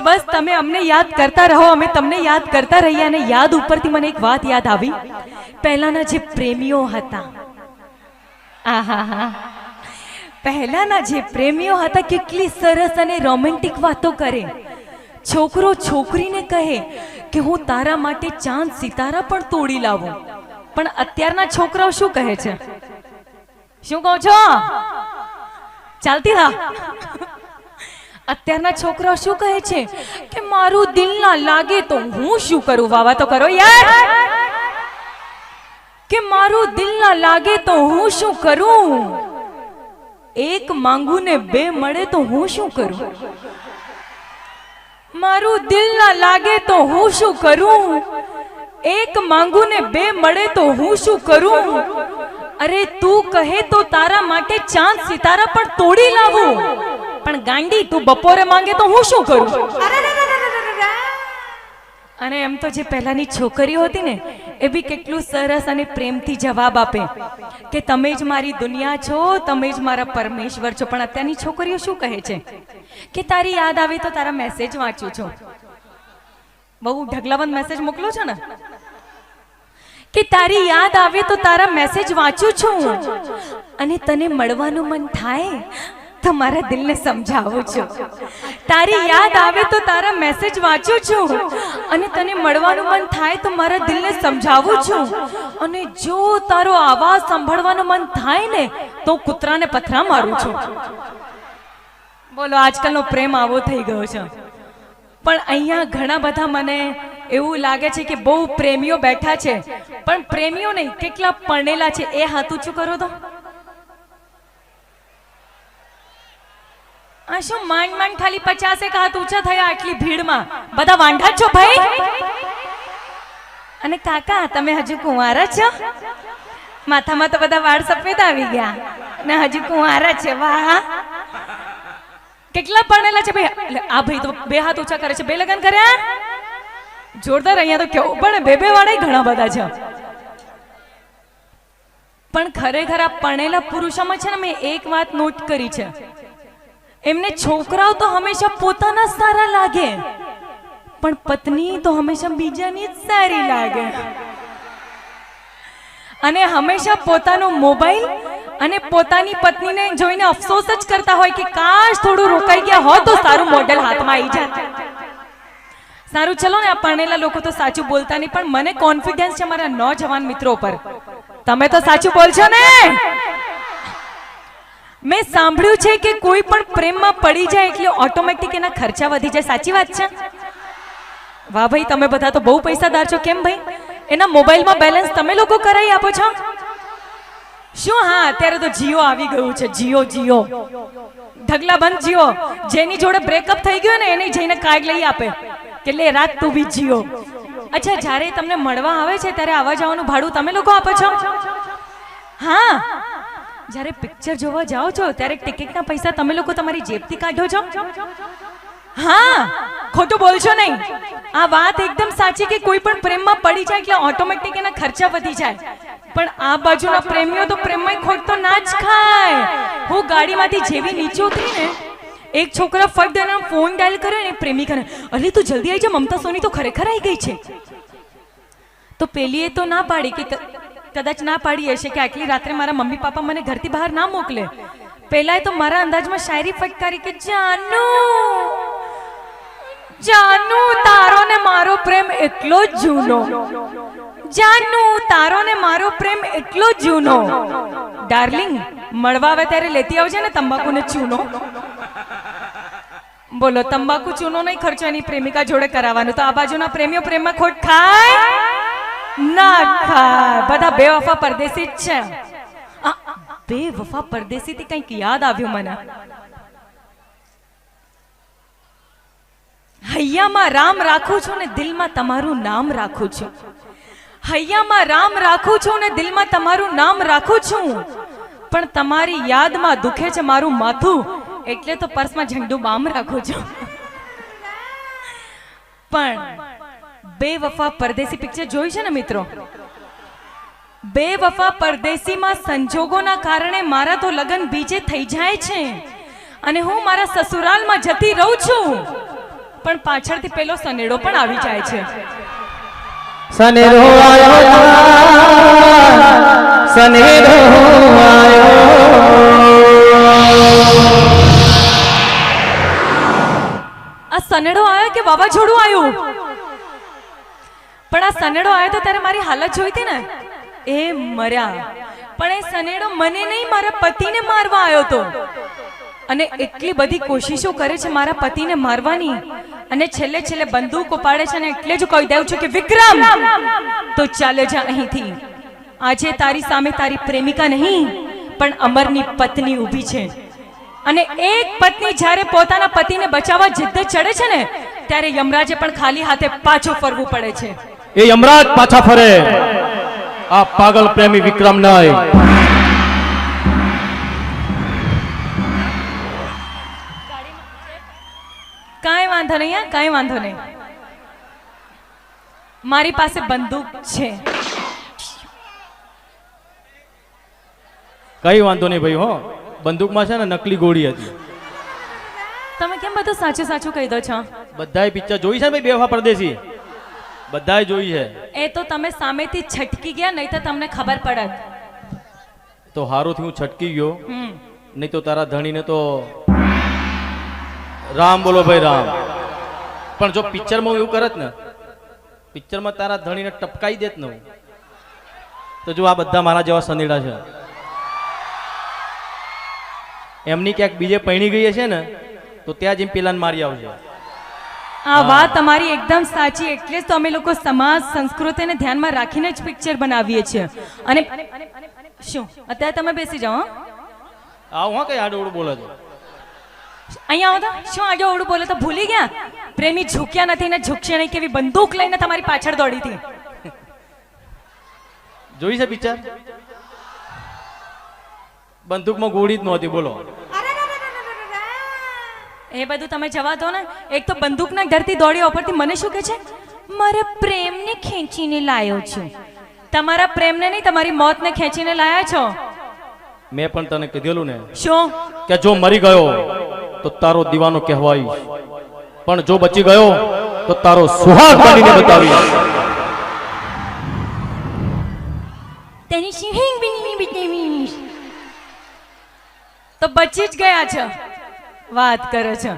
તો બસ તમે અમને યાદ કરતા રહો, અમે તમને યાદ કરતા રહીએ. અને યાદ ઉપરથી મને એક વાત યાદ આવી, પહેલાના જે પ્રેમીઓ હતા, આહા, પહેલાના જે પ્રેમીઓ હતા કેટલી સરસ અને રોમેન્ટિક વાતો કરે. છોકરો છોકરીને કહે કે હું તારા માટે ચાંદ સિતારા પણ તોડી લાવું. પણ અત્યારના છોકરાઓ શું કહે છે? શું કહો છો? ચાલતી રાહ. અત્યારના છોકરાઓ શું કહે છે કે મારું દિલ ના લાગે તો હું શું કરું? વાવા તો કરો યાર. કે મારું દિલ ના લાગે તો હું શું કરું? એક માંગુ ને બે મળે તો હું શું કરું? મારું દિલ ના લાગે તો હું શું કરું? એક માંગુ ને બે મળે તો હું શું કરું? અરે તું કહે તો તારા માટે ચાંદ સિતારા પણ તોડી લાવું. પણ ગાંડી તું બપોરે માંગે તો હું શું કરું? અને એમ તો જે પહેલાની છોકરીઓ હતી ને એ બી કેટલું સરસ અને પ્રેમથી જવાબ આપે કે તમે જ મારી દુનિયા છો, તમે જ મારા પરમેશ્વર છો. પણ અત્યારની છોકરીઓ શું કહે છે કે તારી યાદ આવે તો તારા મેસેજ વાંચું છું. બહુ ઢગલાબંધ મેસેજ મોકલો છો ને કે તારી યાદ આવે તો તારા મેસેજ વાંચું છું, અને તને મળવાનું મન થાય તો મારા દિલને સમજાવું છું. તારી યાદ આવે તો તારા મેસેજ વાંચું છું, અને તને મળવાનું મન થાય તો મારા દિલને સમજાવું છું. અને જો તારો અવાજ સાંભળવાનું મન થાય ને તો કૂતરાને પથરા મારું છું. બોલો, આજકાલનો પ્રેમ આવો થઈ ગયો છે. પણ અહીંયા ઘણા બધા મને એવું લાગે છે કે બહુ પ્રેમીઓ બેઠા છે, પણ પ્રેમીઓ નહીં, કેટલા પરણેલા છે એ હાથ ઊંચું કરો તો. આ શું માંડ માંડ ખાલી 50 હાથ ઊંચા થયા આટલી ભીડમાં? બધા વાંઢા છો ભાઈ? અને કાકા તમે હજુ કુંવારા છો? માથામાં તો બધા વાળ સફેદ આવી ગયા ને હજુ કુંવારા છે. વાહ, કેટલા પરણેલા છે ભાઈ? આ ભાઈ તો 2 હાથ ઊંચા કરે છે. 2 લગ્ન કર્યા? જોરદાર. અહીંયા તો કેવું પણ 2 વાળા ઘણા બધા છે. પણ ખરેખર આ પરણેલા પુરુષોમાં છે ને મેં એક વાત નોટ કરી છે, એમને છોકરાઓ તો હંમેશા પોતાના સારા લાગે, પણ પત્ની તો હંમેશા બીજાની જ સારી લાગે. અને હંમેશા પોતાનો મોબાઈલ અને પોતાની પત્નીને જોઈને અફસોસ જ કરતા હોય કે કાશ થોડું રોકાઈ ગયા હોત તો સારું મોડેલ હાથમાં આવી જાત. સારું, ચલો ને, આ પરણેલા લોકો તો સાચું બોલતા નહીં, પણ મને કોન્ફિડન્સ છે મારા નોજવાન મિત્રો પર. તમે તો સાચું બોલશો ને? મેં સાંભળ્યું છે કે કોઈ પણ પ્રેમમાં પડી જાય એટલે ઓટોમેટિક એના ખર્ચા વધી જાય. સાચી વાત છે? વાહ ભાઈ, તમે બધા તો બહુ પૈસાદાર છો. કેમ ભાઈ? એના મોબાઈલમાં બેલેન્સ તમે લોકો કરાવી આપો છો? શું? હા, અત્યારે તો જીઓ આવી ગયું છે. જીઓ ઢગલાબંધ જીઓ. જેની જોડે બ્રેકઅપ થઈ ગયો ને એને જઈને કાર્ડ લઈ આપે કે લે રાત તું બી જીઓ. અચ્છા, જ્યારે તમને મળવા આવે છે ત્યારે આવવા જવાનું ભાડું તમે લોકો આપો છો? હા. જ્યારે પિક્ચર જોવા જાઓ છો ત્યારે ટિકિટના પૈસા તમે લોકો તમારી જેબથી કાઢો છો? હા, ખોટું બોલશો નહીં. આ વાત એકદમ સાચી કે કોઈ પણ પ્રેમમાં પડી જાય એટલે ઓટોમેટિક એના ખર્ચા વધી જાય. પણ આ બાજુના પ્રેમીઓ તો પ્રેમમાં ખોટ તો ના જ ખાય. હું ગાડીમાંથી જેવી નીચે ઉતરી ને એક છોકરા ફટ દઈને ફોન ડાયલ કરે ને પ્રેમિકાને, અરે તું જલ્દી આવી જા, મમતા સોની તો ખરેખર આવી ગઈ છે. તો પેલીએ તો ના પાડી કે કદાચ ના પાડી હશે કે આટલી રાત્રે મારા મમ્મી પાપા મને ઘરથી બહાર ના મોકલે. પહેલાએ તો મારા અંદાજમાં શાયરી ફટકારી કે જાનુ જાનુ તારો ને મારો પ્રેમ એટલો જ જૂનો, જાનુ તારો ને મારો પ્રેમ એટલો જ જૂનો. ડાર્લિંગ, મળવા આવે ત્યારે લેતી આવજે ને તંબાકુ ને ચૂનો. બોલો, તંબાકુ ચૂનો નહીં ખર્ચો એની પ્રેમિકા જોડે કરાવવાનું. તો આ બાજુના પ્રેમીઓ પ્રેમમાં ખોટ ખાય ના ખાય? બધા બેવફા પરદેશી જ છે. બેવફા પરદેશી થી કંઈક યાદ આવ્યું મને. હૈયામાં રામ રાખું છું ને દિલમાં તમારું નામ રાખું છું. હૈયામાં રામ રાખું છું ને દિલમાં તમારું નામ રાખું છું. પણ તમારી યાદમાં દુખે છે મારું માથું, એટલે તો પર્સમાં ઝંડુ બામ રાખું છું. પણ બેવફા પરદેશી પિક્ચર જોઈ છે ને મિત્રો? બેવફા પરદેશીમાં સંજોગોના કારણે મારા તો લગ્ન બીજે થઈ જાય છે અને હું મારા સસુરાલમાં જતી રહું છું. પણ પાછળથી પેલો સનેડો પણ આવી જાય છે. સનેડો આયો સનેડો આયો. આ સનેડો આવ્યો કે વાવાઝોડું આવ્યું? પણ આ સનેડો આવ્યો તો ત્યારે મારી હાલત જોઈ હતી ને, એ મર્યા. પણ એ સનેડો મને નહીં, મારા પતિને મારવા આવ્યો તો. અને એટલી બધી કોશિશો કરે છે મારા પતિને મારવાની, અને છેલ્લે છેલ્લે બંદૂક ઉપાડે છે. અને એટલે જ કહી દઉં છું કે વિક્રમ, તો ચાલે જા અહીંથી. આજે તારી સામે તારી પ્રેમિકા નહીં પણ અમરની પત્ની ઊભી છે. અને એક પત્ની જ્યારે પોતાના પતિને બચાવવા જિદ્દે ચડે છે ને, ત્યારે યમરાજે પણ ખાલી હાથે પાછું ફરવું પડે છે. એ યમરાજ પાછા ફરે, આ પાગલ પ્રેમી વિક્રમ નહીં. કાંઈ વાંધો નહીં, કાંઈ વાંધો નહીં. મારી પાસે બંદૂક છે. કઈ વાંધો નહીં ભાઈ. હો, બંદૂકમાં છે ને નકલી ગોળી હતી. તમે કેમ બધું સાચું સાચું કહી દો છો? બધાય પિક્ચર જોઈ છે ભાઈ, બેવફા પરદેશી બધાય જોઈ છે. એ તો તમે સામેથી છટકી ગયા, નહીં તો તમને ખબર પડત. તો હારું થી હું છટકી ગયો, નહીં તો તારા ધણીને તો રામ બોલો ભાઈ રામ. પણ જો પિક્ચરમાં એવું કરત ને, પિક્ચરમાં તારા ધણીને ટપકાઈ દેત ને, તો જો આ બધા મારા જેવા સનેડા છે. એમની ક્યાંક બીજે પૈણી ગઈ છે ને, તો ત્યાં જઈને પેલાને મારી આવશે. આ વાત તમારી એકદમ સાચી. એટલે જ તો અમે લોકો સમાજ સંસ્કૃતિને ધ્યાનમાં રાખીને જ પિક્ચર બનાવીએ છીએ. અને શું અત્યારે તમે બેસી જાઓ. આવું હા, કઈ આડોડું બોલે છે. અહીંયા આવો તો શું આડો અવળું બોલે તો ભૂલી ગયા? પ્રેમી ઝૂક્યા નથી ને ઝૂકશે નહીં, કેવી બંદૂક લઈને તમારી પાછળ દોડી હતી. જોઈ છે પિક્ચર? બંદૂકમાં ગોળી જ નહોતી. બોલો, એ બધું તમે જવા દો ને. એક તો બંદૂકના ડરથી દોડી ઉપરથી મને શું કહે છે, મારા પ્રેમને ખેંચીને લાયો છું. તમારા પ્રેમને નહીં, તમારી મોતને ખેંચીને લાયા છો. મેં પણ તને કીધેલું ને શું કે જો મરી ગયો તો તારો દીવાનો કહેવાય, પણ જો બચી ગયો તો તારો સુહાગ બનીને બતાવીશ. તેની સિંહિંગ બની બતાવીશ. તો બચી જ ગયા છો, વાત કરો છો.